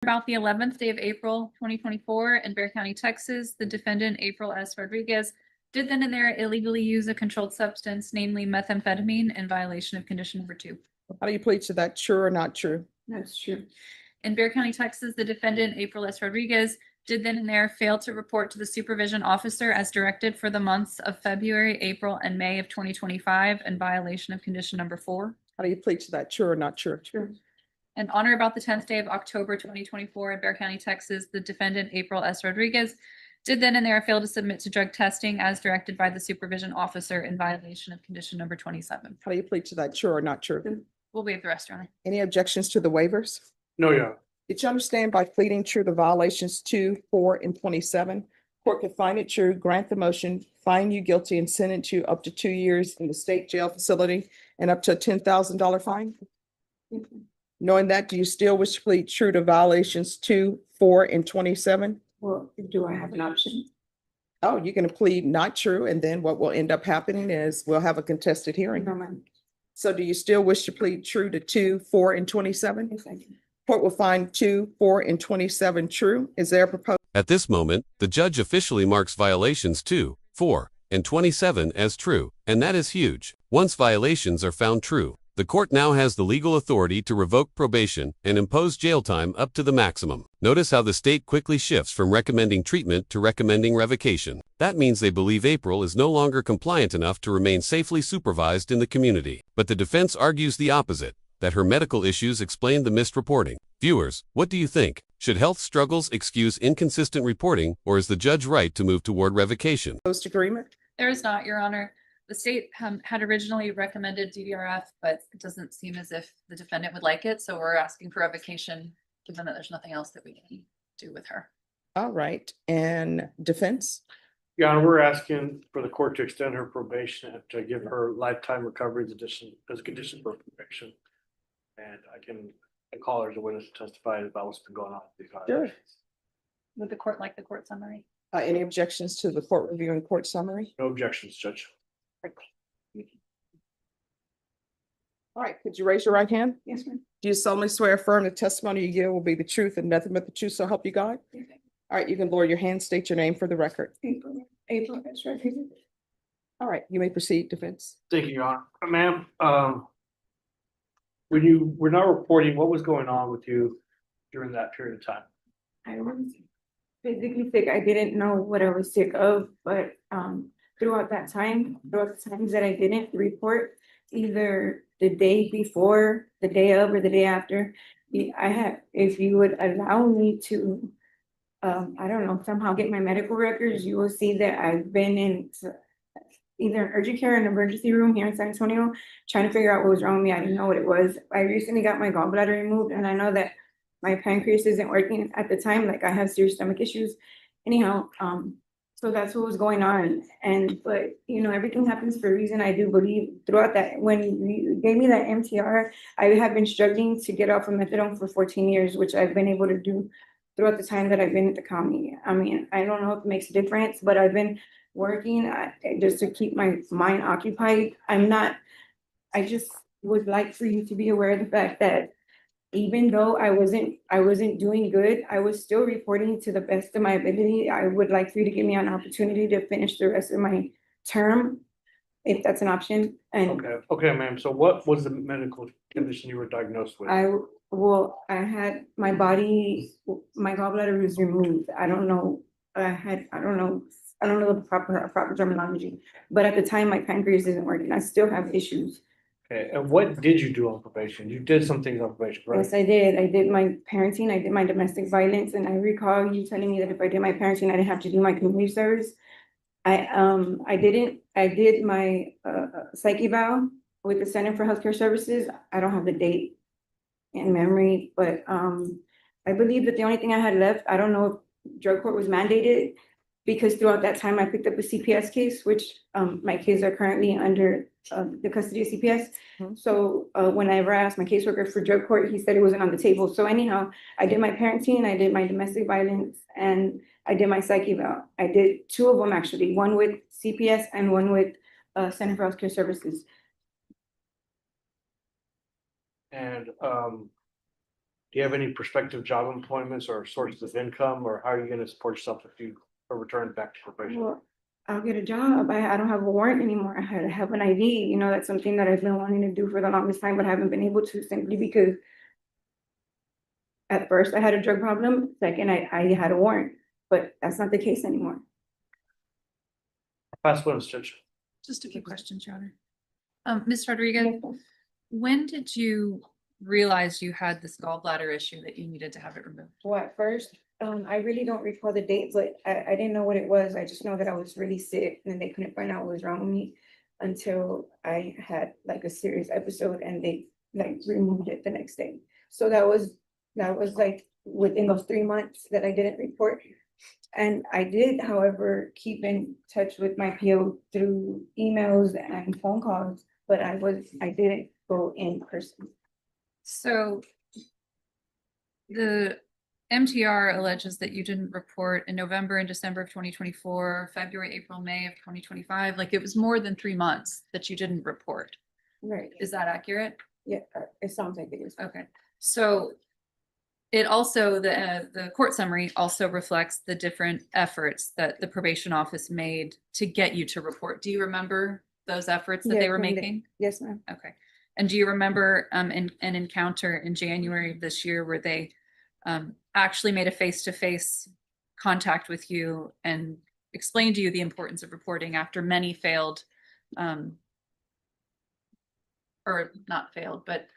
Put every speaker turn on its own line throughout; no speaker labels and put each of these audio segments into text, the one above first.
About the 11th day of April 2024 in Bexar County, Texas, the defendant, April S. Rodriguez, did then and there illegally use a controlled substance, namely methamphetamine, in violation of condition number 2.
How do you plead to that? True or not true?
That's true.
In Bexar County, Texas, the defendant, April S. Rodriguez, did then and there fail to report to the supervision officer as directed for the months of February, April, and May of 2025 in violation of condition number 4.
How do you plead to that? True or not true?
True.
And on or about the 10th day of October 2024 in Bexar County, Texas, the defendant, April S. Rodriguez, did then and there fail to submit to drug testing as directed by the supervision officer in violation of condition number 27.
How do you plead to that? True or not true?
We'll waive the rest, Your Honor.
Any objections to the waivers?
No, Your Honor.
Did you understand by pleading true to violations 2, 4, and 27? Court could find it true, grant the motion, find you guilty, and sentence you up to 2 years in the state jail facility and up to a $10,000 fine? Knowing that, do you still wish to plead true to violations 2, 4, and 27?
Well, do I have an option?
Oh, you're going to plead not true, and then what will end up happening is we'll have a contested hearing.
No, ma'am.
So do you still wish to plead true to 2, 4, and 27?
Yes, I do.
Court will find 2, 4, and 27 true. Is there a proposed?
At this moment, the judge officially marks violations 2, 4, and 27 as true, and that is huge. Once violations are found true, the court now has the legal authority to revoke probation and impose jail time up to the maximum. Notice how the state quickly shifts from recommending treatment to recommending revocation. That means they believe April is no longer compliant enough to remain safely supervised in the community. But the defense argues the opposite, that her medical issues explain the missed reporting. Viewers, what do you think? Should health struggles excuse inconsistent reporting, or is the judge right to move toward revocation?
Proposed agreement?
There is not, Your Honor. The state had originally recommended DVRF, but it doesn't seem as if the defendant would like it. So we're asking for revocation, given that there's nothing else that we can do with her.
All right, and defense?
Your Honor, we're asking for the court to extend her probation and to give her lifetime recovery as a condition for probation. And I call her as a witness to testify about what's been going on with these violations.
Would the court like the court summary?
Any objections to the court review and court summary?
No objections, Judge.
All right, could you raise your right hand?
Yes, ma'am.
Do you solemnly swear affirm the testimony you give will be the truth and nothing but the truth, so help you God?
Yes,
All right, you can lower your hand, state your name for the record.
April S. Rodriguez.
All right, you may proceed, defense.
Thank you, Your Honor. Ma'am, when you were not reporting, what was going on with you during that period of time?
I was physically sick. I didn't know what I was sick of, but throughout the times that I didn't report, either the day before, the day of, or the day after, if you would allow me to, I don't know, somehow get my medical records, you will see that I've been in either an urgent care and emergency room here in San Antonio, trying to figure out what was wrong with me. I didn't know what it was. I recently got my gallbladder removed, and I know that my pancreas isn't working at the time. Like, I have serious stomach issues. Anyhow, so that's what was going on. But you know, everything happens for a reason. I do believe throughout that, when you gave me that MTR, I have been struggling to get off of methadone for 14 years, which I've been able to do throughout the time that I've been at the county. I mean, I don't know if it makes a difference, but I've been working just to keep my mind occupied. I just would like for you to be aware of the fact that even though I wasn't doing good, I was still reporting to the best of my ability. I would like for you to give me an opportunity to finish the rest of my term, if that's an option. And
Okay, ma'am. So what was the medical condition you were diagnosed with?
I had my gallbladder was removed. I don't know the proper terminology, but at the time my pancreas isn't working. I still have issues.
Okay, and what did you do on probation? You did some things on probation, right?
Yes, I did. I did my parenting, I did my domestic violence, and I recall you telling me that if I did my parenting, I didn't have to do my community service. I did my psych eval with the Center for Healthcare Services. I don't have the date in memory, but I believe that the only thing I had left, I don't know if drug court was mandated, because throughout that time I picked up a CPS case, which my kids are currently under the custody of CPS. So whenever I asked my caseworker for drug court, he said it wasn't on the table. So anyhow, I did my parenting, I did my domestic violence, and I did my psych eval. I did 2 of them actually, one with CPS and one with Center for Healthcare Services.
And Do you have any prospective job employments or sources of income, or how are you gonna support yourself if you are returned back to probation?
Well, I'll get a job. I don't have a warrant anymore. I had to have an ID. You know, that's something that I've been wanting to do for the longest time, but haven't been able to simply because at first I had a drug problem. Second, I had a warrant, but that's not the case anymore.
Past witness, Judge.
Just a few questions, Your Honor. Ms. Rodriguez, when did you realize you had this gallbladder issue that you needed to have it removed?
Well, at first, I really don't recall the date, but I didn't know what it was. I just know that I was really sick and they couldn't find out what was wrong with me until I had like a serious episode and they like removed it the next day. So that was like within those 3 months that I didn't report. And I did, however, keep in touch with my PO through emails and phone calls, but I didn't go in person.
So the MTR alleges that you didn't report in November and December of 2024, February, April, May of 2025. Like it was more than 3 months that you didn't report.
Right.
Is that accurate?
Yeah, it sounds like it is.
Okay. So it also, the court summary also reflects the different efforts that the probation office made to get you to report. Do you remember those efforts that
Yeah,
they were
from the-
making?
Yes, ma'am.
Okay. And do you remember an encounter in January of this year where they actually made a face-to-face contact with you and explained to you the importance of reporting after many failed, or not failed, but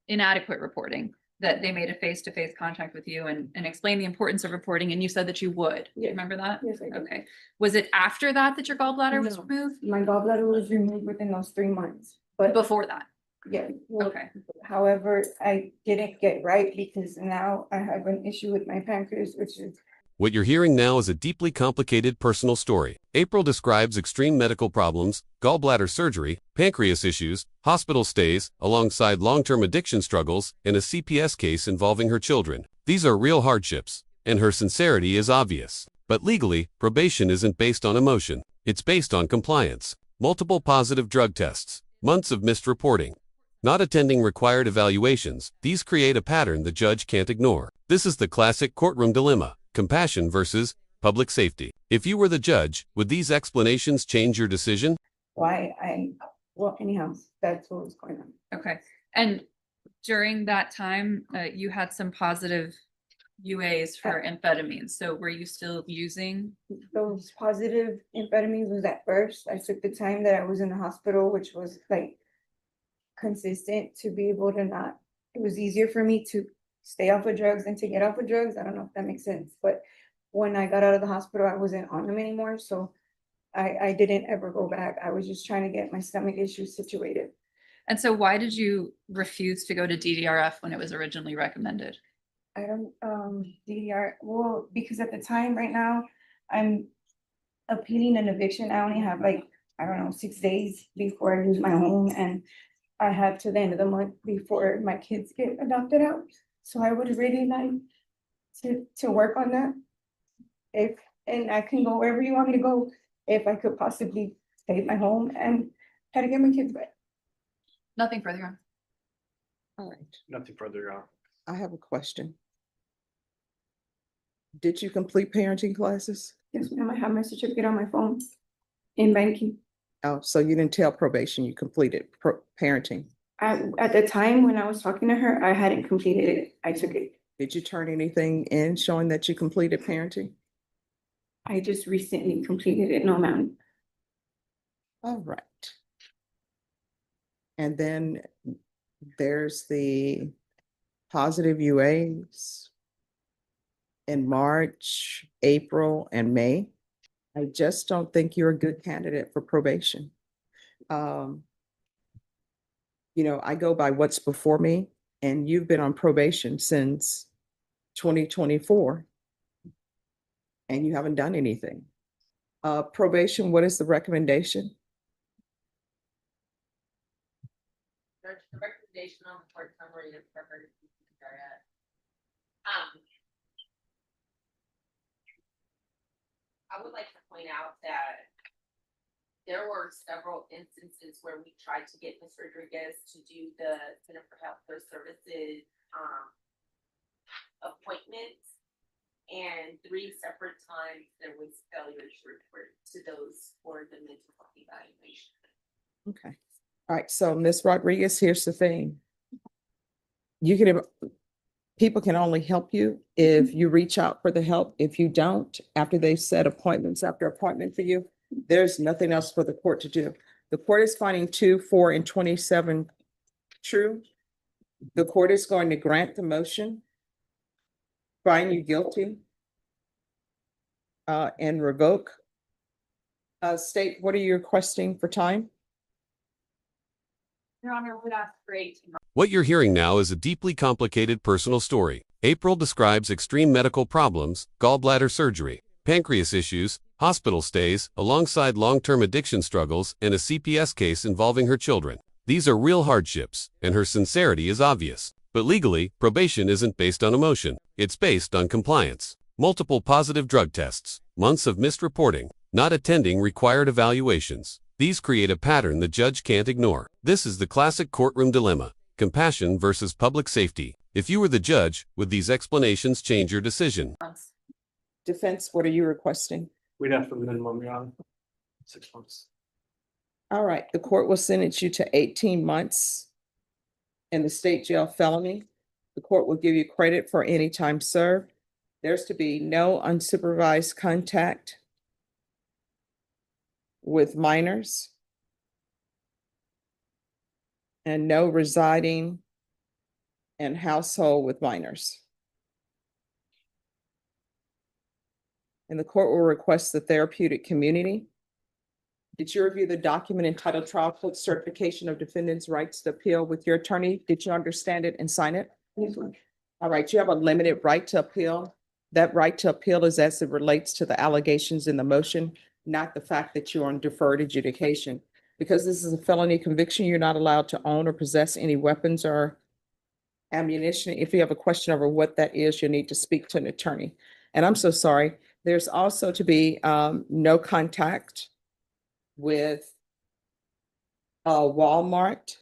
inadequate reporting, that they made a face-to-face contact with you and explained the importance of reporting, and you said that you would. Do you
Yeah.
remember that?
Yes, I do.
Okay. Was it after that that your gallbladder was
No.
removed?
My gallbladder was removed within those 3 months, but
Before that?
yeah. well,
Okay.
However, I didn't get right because now I have an issue with my pancreas, which is
What you're hearing now is a deeply complicated personal story. April describes extreme medical problems, gallbladder surgery, pancreas issues, hospital stays, alongside long-term addiction struggles, and a CPS case involving her children. These are real hardships, and her sincerity is obvious. But legally, probation isn't based on emotion. It's based on compliance. Multiple positive drug tests, months of missed reporting, not attending required evaluations. These create a pattern the judge can't ignore. This is the classic courtroom dilemma: compassion versus public safety. If you were the judge, would these explanations change your decision?
well, anyhow, that's what was going on.
Okay. And during that time, you had some positive UAs for amphetamines. So were you still using?
Those positive amphetamines was at first. I took the time that I was in the hospital, which was like consistent to be able to not, it was easier for me to stay off of drugs than to get off of drugs. I don't know if that makes sense, but when I got out of the hospital, I wasn't on them anymore. So I didn't ever go back. I was just trying to get my stomach issues situated.
And so why did you refuse to go to DDRF when it was originally recommended?
I don't, DDR, well, because at the time right now, I'm appealing an eviction. I only have like, I don't know, 6 days before I lose my home, and I have to the end of the month before my kids get adopted out. So I would really like to work on that. And I can go wherever you want me to go, if I could possibly save my home and try to get my kids back.
Nothing further on.
All right.
Nothing further on.
I have a question. Did you complete parenting classes?
Yes, ma'am, I have my certificate on my phone in banking.
Oh, so you didn't tell probation you completed parenting.
At the time when I was talking to her, I hadn't completed it. I took it.
Did you turn anything in showing that you completed parenting?
I just recently completed it. No, ma'am.
All right. And then there's the positive UAs in March, April, and May. I just don't think you're a good candidate for probation. I go by what's before me, and you've been on probation since 2024, and you haven't done anything. Probation, what is the recommendation?
The recommendation on the court summary is for her to keep the area. I would like to point out that there were several instances where we tried to get Ms. Rodriguez to do the Center for Healthcare Services appointments. And 3 separate times there was failure to report to those for the mental health evaluation.
Okay. All right. So Ms. Rodriguez, here's the thing. People can only help you if you reach out for the help. If you don't, after they set appointments after appointment for you, there's nothing else for the court to do. The court is finding 2, 4, and 27 true. The court is going to grant the motion, find you guilty, and revoke. State, what are you requesting for time?
Your Honor, would ask for 18 months.
What you're hearing now is a deeply complicated personal story. April describes extreme medical problems, gallbladder surgery, pancreas issues, hospital stays, alongside long-term addiction struggles, and a CPS case involving her children. These are real hardships, and her sincerity is obvious. But legally, probation isn't based on emotion. It's based on compliance. Multiple positive drug tests, months of missed reporting, not attending required evaluations. These create a pattern the judge can't ignore. This is the classic courtroom dilemma: compassion versus public safety. If you were the judge, would these explanations change your decision?
Defense, what are you requesting?
We'd have for minimum, Your Honor, 6 months.
All right, the court will sentence you to 18 months in the state jail felony. The court will give you credit for any time served. There's to be no unsupervised contact with minors and no residing in household with minors. And the court will request the therapeutic community. Did you review the document entitled Trial Court Certification of Defendant's Rights to Appeal with your attorney? Did you understand it and sign it?
Yes, ma'am.
All right, you have a limited right to appeal. That right to appeal is as it relates to the allegations in the motion, not the fact that you're on deferred adjudication. Because this is a felony conviction, you're not allowed to own or possess any weapons or ammunition. If you have a question over what that is, you need to speak to an attorney. And I'm so sorry. There's also to be no contact with Walmart